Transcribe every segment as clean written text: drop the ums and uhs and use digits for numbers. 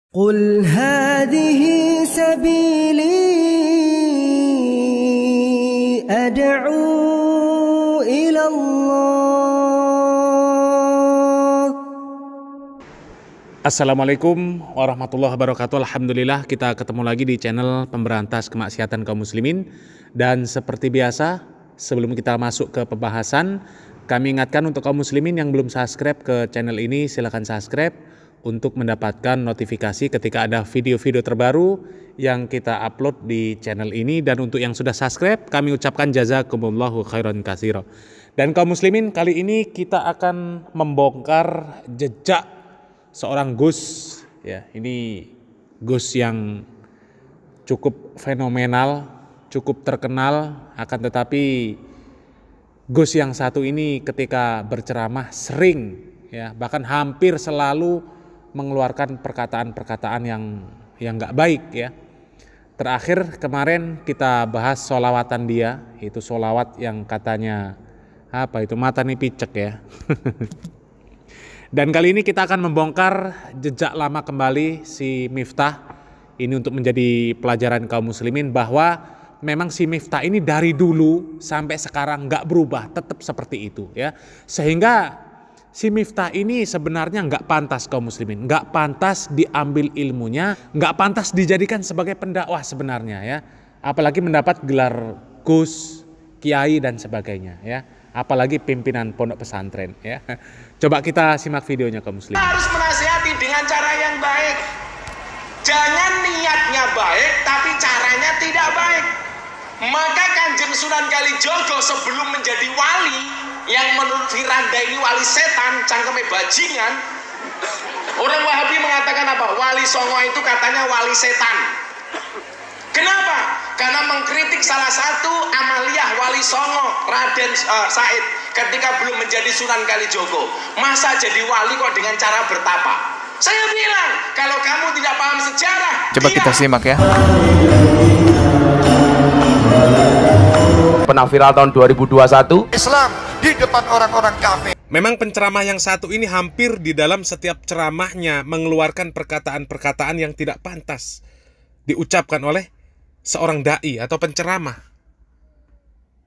قل هذه سبيلي أدعو إلى الله. Assalamualaikum warahmatullahi wabarakatuh. Alhamdulillah kita ketemu lagi di channel pemberantas kemaksiatan kaum muslimin. Dan seperti biasa, sebelum kita masuk ke pembahasan, kami ingatkan untuk kaum muslimin yang belum subscribe ke channel ini, silakan subscribe untuk mendapatkan notifikasi ketika ada video-video terbaru yang kita upload di channel ini. Dan untuk yang sudah subscribe, kami ucapkan jazakumullahu khairan katsira. Dan kaum muslimin, kali ini kita akan membongkar jejak seorang Gus, ya, ini Gus yang cukup fenomenal, cukup terkenal. Akan tetapi Gus yang satu ini ketika berceramah sering, ya, bahkan hampir selalu mengeluarkan perkataan-perkataan yang nggak baik, ya. Terakhir kemarin kita bahas sholawatan dia, itu sholawat yang katanya apa itu mata nih picek, ya. Dan kali ini kita akan membongkar jejak lama kembali si Miftah ini untuk menjadi pelajaran kaum muslimin bahwa memang si Miftah ini dari dulu sampai sekarang nggak berubah, tetap seperti itu, ya. Sehingga si Miftah ini sebenarnya nggak pantas kaum muslimin, nggak pantas diambil ilmunya, nggak pantas dijadikan sebagai pendakwah sebenarnya, ya. Apalagi mendapat gelar Gus, Kiai dan sebagainya, ya. Apalagi pimpinan pondok pesantren, ya. Coba kita simak videonya kaum muslimin. Harus menasihati dengan cara yang baik. Jangan niatnya baik tapi caranya tidak baik. Maka Kanjeng Sunan Kalijogo sebelum menjadi wali, yang menurut Firanda ini wali setan, cangkeme bajingan. Orang Wahabi mengatakan apa? Wali Songo itu katanya wali setan. Kenapa? Karena mengkritik salah satu amaliyah Wali Songo, Raden Said, ketika belum menjadi Sunan Kalijogo. Masa jadi wali kok dengan cara bertapa? Saya bilang, kalau kamu tidak paham sejarah, coba kita simak ya. Pernah viral tahun 2021. Islam di depan orang-orang kafir. Memang penceramah yang satu ini hampir di dalam setiap ceramahnya mengeluarkan perkataan-perkataan yang tidak pantas diucapkan oleh seorang dai atau penceramah.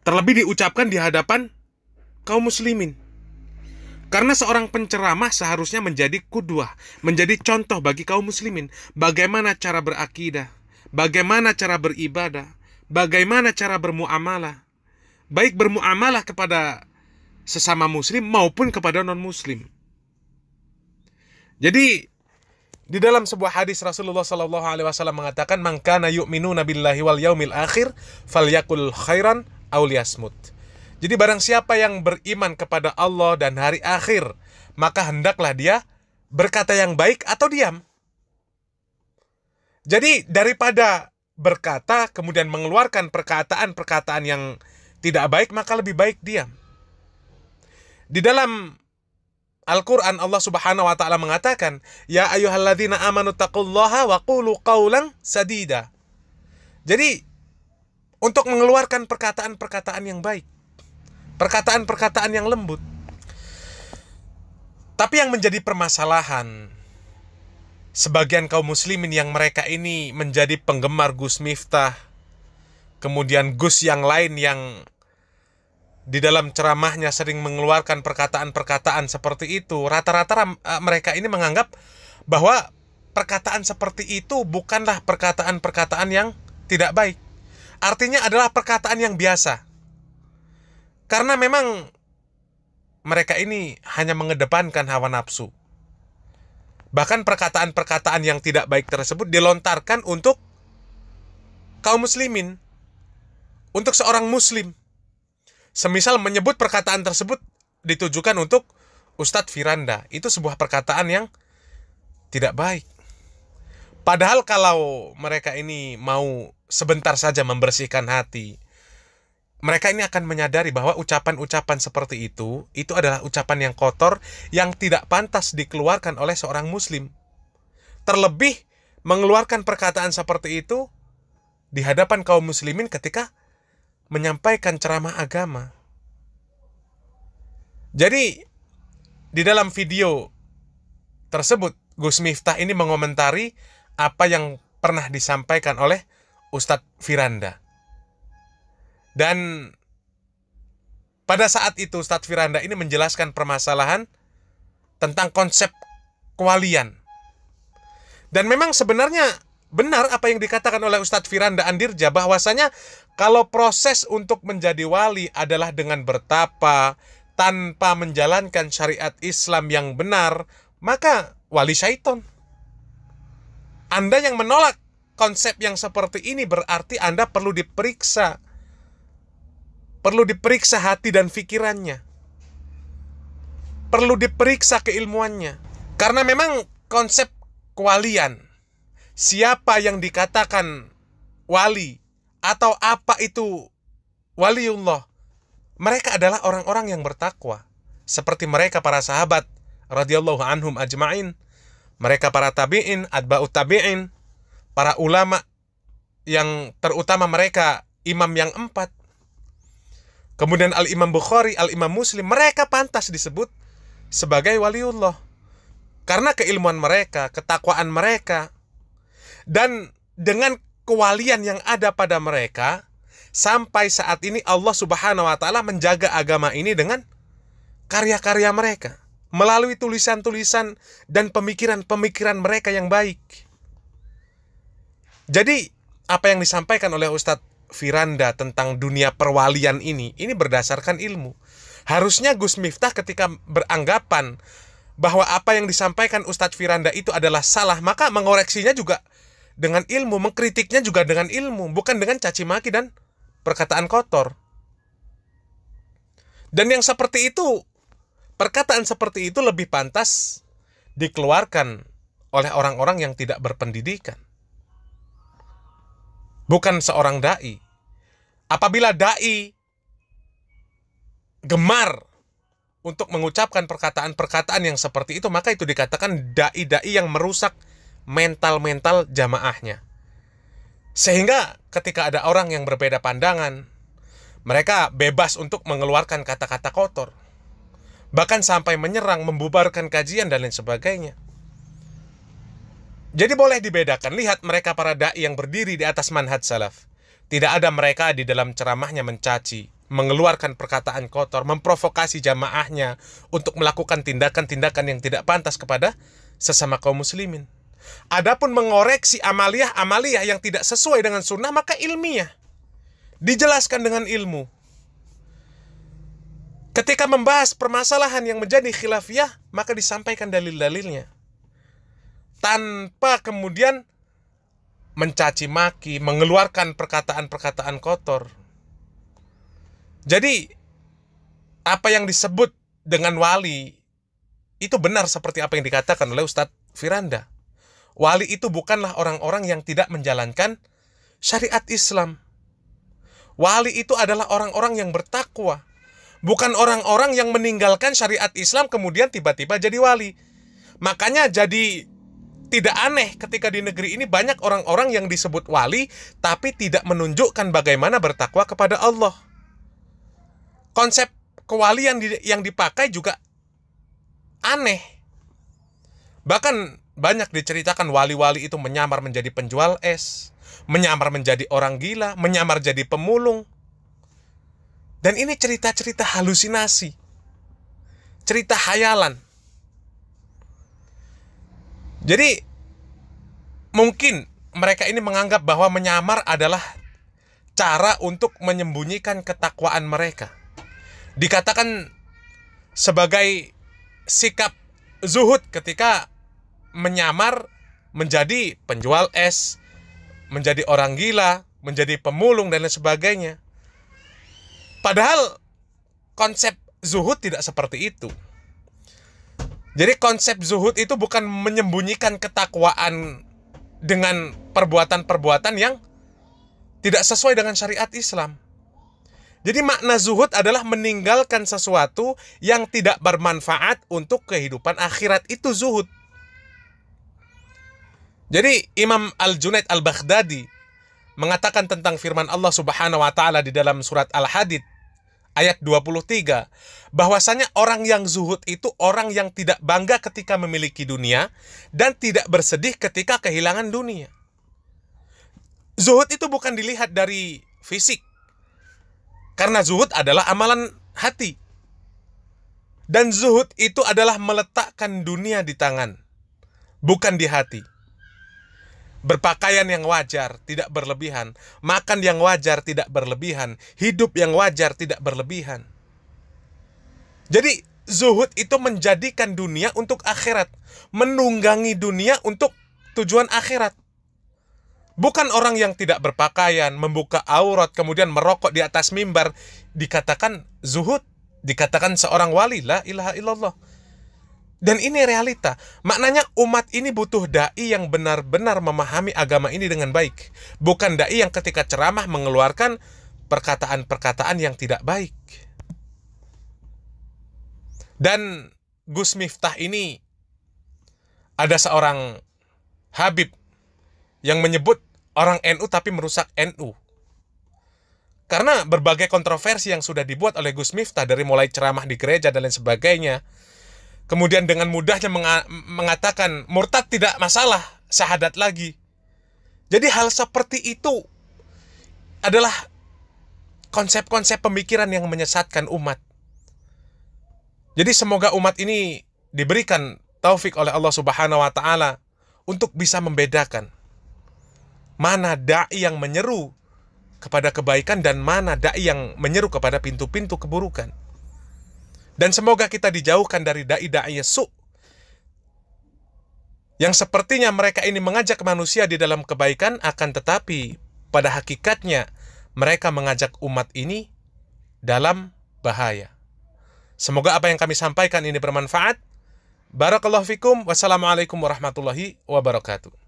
Terlebih diucapkan di hadapan kaum muslimin. Karena seorang penceramah seharusnya menjadi qudwah, menjadi contoh bagi kaum muslimin. Bagaimana cara berakidah, bagaimana cara beribadah, bagaimana cara bermuamalah. Baik bermuamalah kepada sesama muslim maupun kepada non-muslim. Jadi di dalam sebuah hadis Rasulullah SAW mengatakan, "Man kana yu'minuna billahi wal yaumil akhir falyakul khairan aw liyasmut." Jadi barang siapa yang beriman kepada Allah dan hari akhir, maka hendaklah dia berkata yang baik atau diam. Jadi daripada berkata kemudian mengeluarkan perkataan-perkataan yang tidak baik, maka lebih baik diam. Di dalam Al-Quran Allah Subhanahu wa ta'ala mengatakan, "Ya ayyuhalladzina amanu taqullaha wa qulu qawlan sadida." Jadi untuk mengeluarkan perkataan-perkataan yang baik, perkataan-perkataan yang lembut. Tapi yang menjadi permasalahan sebagian kaum muslimin yang mereka ini menjadi penggemar Gus Miftah, kemudian Gus yang lain yang di dalam ceramahnya sering mengeluarkan perkataan-perkataan seperti itu, rata-rata mereka ini menganggap bahwa perkataan seperti itu bukanlah perkataan-perkataan yang tidak baik. Artinya adalah perkataan yang biasa. Karena memang mereka ini hanya mengedepankan hawa nafsu. Bahkan perkataan-perkataan yang tidak baik tersebut dilontarkan untuk kaum muslimin, untuk seorang muslim. Semisal menyebut perkataan tersebut ditujukan untuk Ustadz Firanda, itu sebuah perkataan yang tidak baik. Padahal kalau mereka ini mau sebentar saja membersihkan hati, mereka ini akan menyadari bahwa ucapan-ucapan seperti itu adalah ucapan yang kotor, yang tidak pantas dikeluarkan oleh seorang muslim. Terlebih mengeluarkan perkataan seperti itu di hadapan kaum muslimin ketika menyampaikan ceramah agama. Jadi di dalam video tersebut Gus Miftah ini mengomentari apa yang pernah disampaikan oleh Ustadz Firanda. Dan pada saat itu Ustadz Firanda ini menjelaskan permasalahan tentang konsep kewalian. Dan memang sebenarnya benar apa yang dikatakan oleh Ustadz Firanda Andirja, bahwasanya kalau proses untuk menjadi wali adalah dengan bertapa tanpa menjalankan syariat Islam yang benar, maka wali syaiton. Anda yang menolak konsep yang seperti ini berarti Anda perlu diperiksa. Perlu diperiksa hati dan pikirannya. Perlu diperiksa keilmuannya. Karena memang konsep kewalian, siapa yang dikatakan wali atau apa itu waliullah, mereka adalah orang-orang yang bertakwa. Seperti mereka para sahabat radhiyallahu anhum ajma'in, mereka para tabi'in, atba'ut tabi'in, para ulama yang terutama mereka imam yang 4. Kemudian Al-Imam Bukhari, Al-Imam Muslim, mereka pantas disebut sebagai waliullah. Karena keilmuan mereka, ketakwaan mereka, dan dengan kewalian yang ada pada mereka, sampai saat ini Allah Subhanahu wa Ta'ala menjaga agama ini dengan karya-karya mereka, melalui tulisan-tulisan dan pemikiran-pemikiran mereka yang baik. Jadi, apa yang disampaikan oleh Ustadz Firanda tentang dunia perwalian ini berdasarkan ilmu. Harusnya Gus Miftah ketika beranggapan bahwa apa yang disampaikan Ustadz Firanda itu adalah salah, maka mengoreksinya juga dengan ilmu, mengkritiknya juga dengan ilmu, bukan dengan caci maki dan perkataan kotor. Dan yang seperti itu, perkataan seperti itu lebih pantas dikeluarkan oleh orang-orang yang tidak berpendidikan, bukan seorang dai. Apabila dai gemar untuk mengucapkan perkataan-perkataan yang seperti itu, maka itu dikatakan dai-dai yang merusak mental-mental jamaahnya. Sehingga ketika ada orang yang berbeda pandangan, mereka bebas untuk mengeluarkan kata-kata kotor, bahkan sampai menyerang, membubarkan kajian dan lain sebagainya. Jadi boleh dibedakan. Lihat mereka para dai yang berdiri di atas manhaj salaf. Tidak ada mereka di dalam ceramahnya mencaci, mengeluarkan perkataan kotor, memprovokasi jamaahnya untuk melakukan tindakan-tindakan yang tidak pantas kepada sesama kaum muslimin. Adapun mengoreksi amaliyah-amaliyah yang tidak sesuai dengan sunnah, maka ilmiah, dijelaskan dengan ilmu. Ketika membahas permasalahan yang menjadi khilafiyah, maka disampaikan dalil-dalilnya, tanpa kemudian mencaci maki, mengeluarkan perkataan-perkataan kotor. Jadi, apa yang disebut dengan wali, itu benar seperti apa yang dikatakan oleh Ustadz Firanda. Wali itu bukanlah orang-orang yang tidak menjalankan syariat Islam. Wali itu adalah orang-orang yang bertakwa. Bukan orang-orang yang meninggalkan syariat Islam kemudian tiba-tiba jadi wali. Makanya jadi tidak aneh ketika di negeri ini banyak orang-orang yang disebut wali tapi tidak menunjukkan bagaimana bertakwa kepada Allah. Konsep kewalian yang dipakai juga aneh. Bahkan banyak diceritakan wali-wali itu menyamar menjadi penjual es, menyamar menjadi orang gila, menyamar jadi pemulung. Dan ini cerita-cerita halusinasi, cerita hayalan. Jadi mungkin mereka ini menganggap bahwa menyamar adalah cara untuk menyembunyikan ketakwaan mereka. Dikatakan sebagai sikap zuhud ketika menyamar menjadi penjual es, menjadi orang gila, menjadi pemulung dan lain sebagainya. Padahal konsep zuhud tidak seperti itu. Jadi konsep zuhud itu bukan menyembunyikan ketakwaan dengan perbuatan-perbuatan yang tidak sesuai dengan syariat Islam. Jadi makna zuhud adalah meninggalkan sesuatu yang tidak bermanfaat untuk kehidupan akhirat, itu zuhud. Jadi Imam Al-Junaid Al-Baghdadi mengatakan tentang firman Allah Subhanahu wa Ta'ala di dalam surat Al-Hadid ayat 23, bahwasanya orang yang zuhud itu orang yang tidak bangga ketika memiliki dunia dan tidak bersedih ketika kehilangan dunia. Zuhud itu bukan dilihat dari fisik, karena zuhud adalah amalan hati. Dan zuhud itu adalah meletakkan dunia di tangan, bukan di hati. Berpakaian yang wajar, tidak berlebihan. Makan yang wajar, tidak berlebihan. Hidup yang wajar, tidak berlebihan. Jadi, zuhud itu menjadikan dunia untuk akhirat. Menunggangi dunia untuk tujuan akhirat. Bukan orang yang tidak berpakaian, membuka aurat, kemudian merokok di atas mimbar, dikatakan zuhud, dikatakan seorang wali, la ilaha illallah. Dan ini realita. Maknanya umat ini butuh da'i yang benar-benar memahami agama ini dengan baik. Bukan da'i yang ketika ceramah mengeluarkan perkataan-perkataan yang tidak baik. Dan Gus Miftah ini, ada seorang Habib yang menyebut orang NU tapi merusak NU. Karena berbagai kontroversi yang sudah dibuat oleh Gus Miftah, dari mulai ceramah di gereja dan lain sebagainya, kemudian dengan mudahnya mengatakan murtad tidak masalah, syahadat lagi. Jadi hal seperti itu adalah konsep-konsep pemikiran yang menyesatkan umat. Jadi semoga umat ini diberikan taufik oleh Allah Subhanahu wa Ta'ala untuk bisa membedakan mana da'i yang menyeru kepada kebaikan dan mana da'i yang menyeru kepada pintu-pintu keburukan. Dan semoga kita dijauhkan dari da'i-da'i su' yang sepertinya mereka ini mengajak manusia di dalam kebaikan, akan tetapi pada hakikatnya mereka mengajak umat ini dalam bahaya. Semoga apa yang kami sampaikan ini bermanfaat. Barakallahu fikum. Wassalamualaikum warahmatullahi wabarakatuh.